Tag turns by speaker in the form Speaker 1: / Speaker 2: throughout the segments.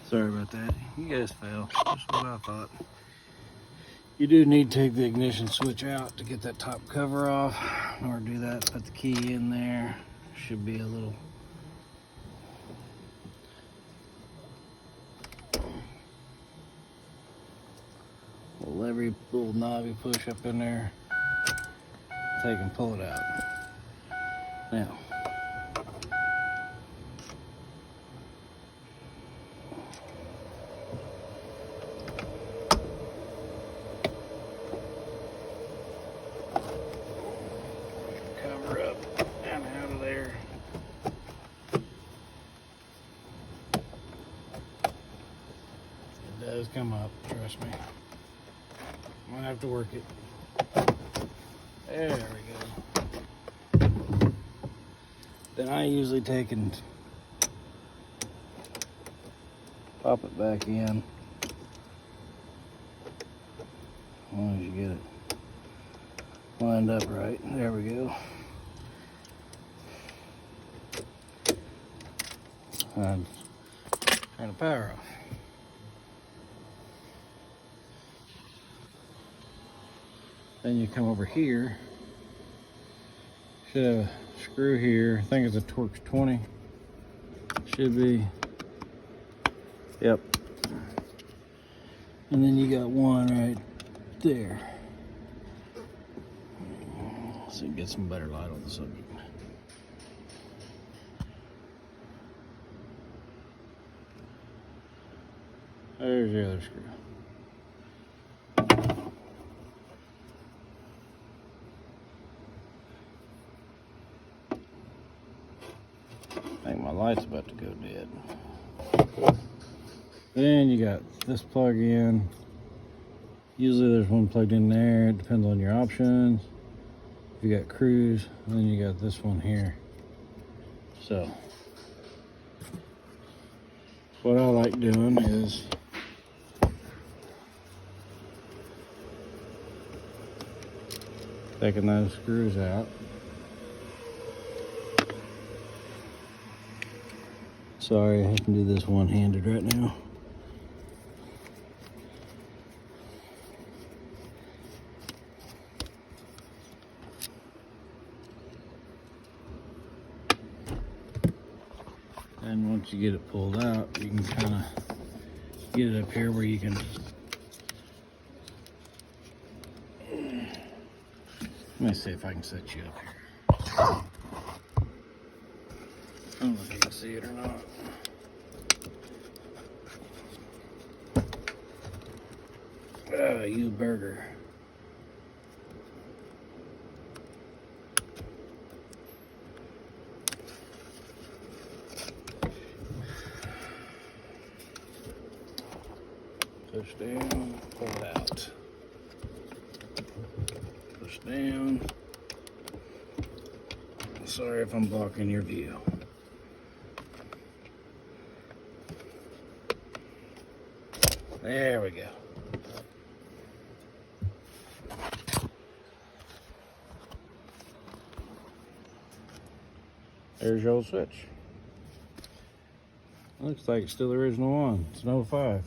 Speaker 1: Sorry about that. You guys fell. Just what I thought. You do need to take the ignition switch out to get that top cover off. In order to do that, put the key in there. Should be a little every little knob you push up in there, take and pull it out. Now, cover up and out of there. It does come up, trust me. I'm gonna have to work it. There we go. Then I usually take and pop it back in. As long as you get it lined up right. There we go. And turn the power off. Then you come over here. Should have a screw here. I think it's a Torx 20. Should be. Yep. And then you got one right there. So you get some better light on the subject. There's the other screw. I think my light's about to go dead. Then you got this plug in. Usually there's one plugged in there. It depends on your options. If you got cruise, and then you got this one here. So what I like doing is taking those screws out. Sorry, I can do this one-handed right now. And once you get it pulled out, you can kind of get it up here where you can. Let me see if I can set you up here. I don't know if you can see it or not. You burger. Push down, pull it out. Push down. Sorry if I'm blocking your view. There we go. There's your old switch. Looks like it's still the original one. It's an 05.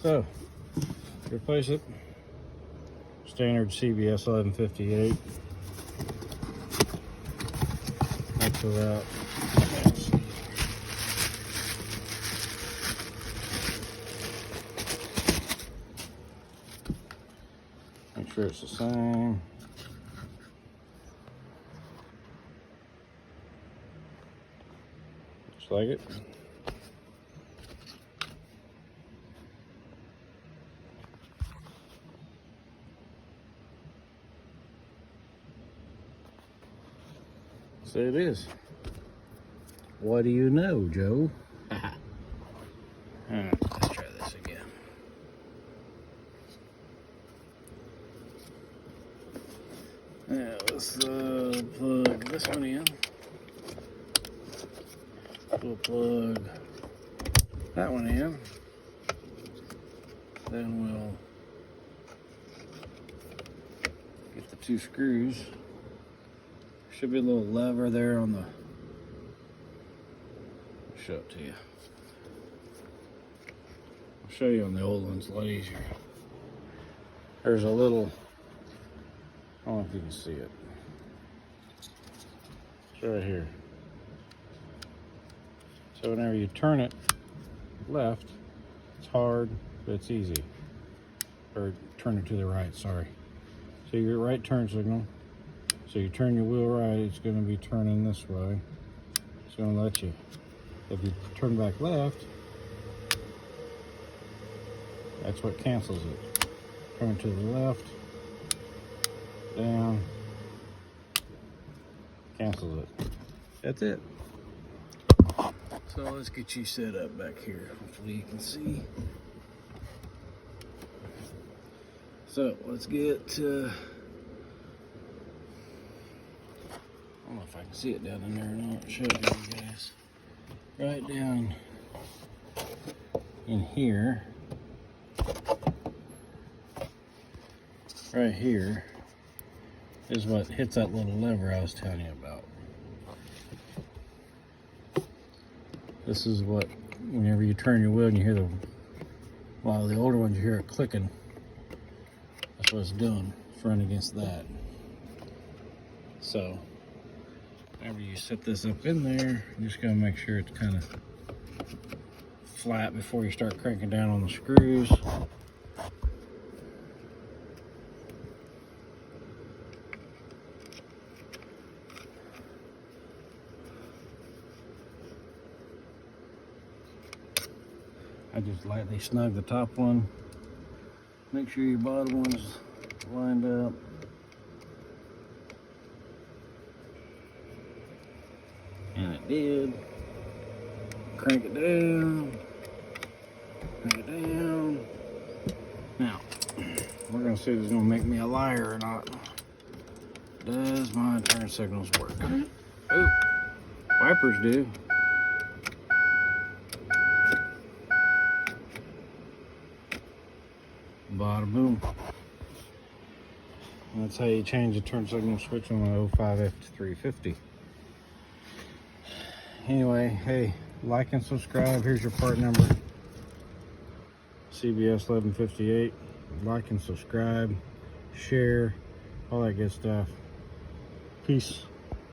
Speaker 1: So, replace it. Standard CBS 1158. That's without. Make sure it's the same. Just like it. So it is. What do you know, Joe? Alright, let's try this again. Now let's plug this one in. We'll plug that one in. Then we'll get the two screws. Should be a little lever there on the show it to you. I'll show you on the old ones a lot easier. There's a little, I don't know if you can see it. It's right here. So whenever you turn it left, it's hard, but it's easy. Or turn it to the right, sorry. So your right turn signal. So you turn your wheel right, it's going to be turning this way. It's going to let you. If you turn back left, that's what cancels it. Turn to the left, down, cancels it. That's it. So let's get you set up back here. Hopefully you can see. So let's get, I don't know if I can see it down in there or not. I'll show you guys. Right down in here, right here, is what hits that little lever I was telling you about. This is what, whenever you turn your wheel and you hear the, well, the older ones you hear it clicking. That's what it's doing. It's running against that. So, whenever you set this up in there, you just gotta make sure it's kind of flat before you start cranking down on the screws. I just lightly snug the top one. Make sure your bottom one's lined up. And it did. Crank it down. Crank it down. Now, we're gonna see if it's gonna make me a liar or not. Does my turn signals work? Oh, wipers do. Bada boom. That's how you change the turn signal switch on an 05 F350. Anyway, hey, like and subscribe. Here's your part number. CBS 1158. Like and subscribe. Share. All that good stuff. Peace.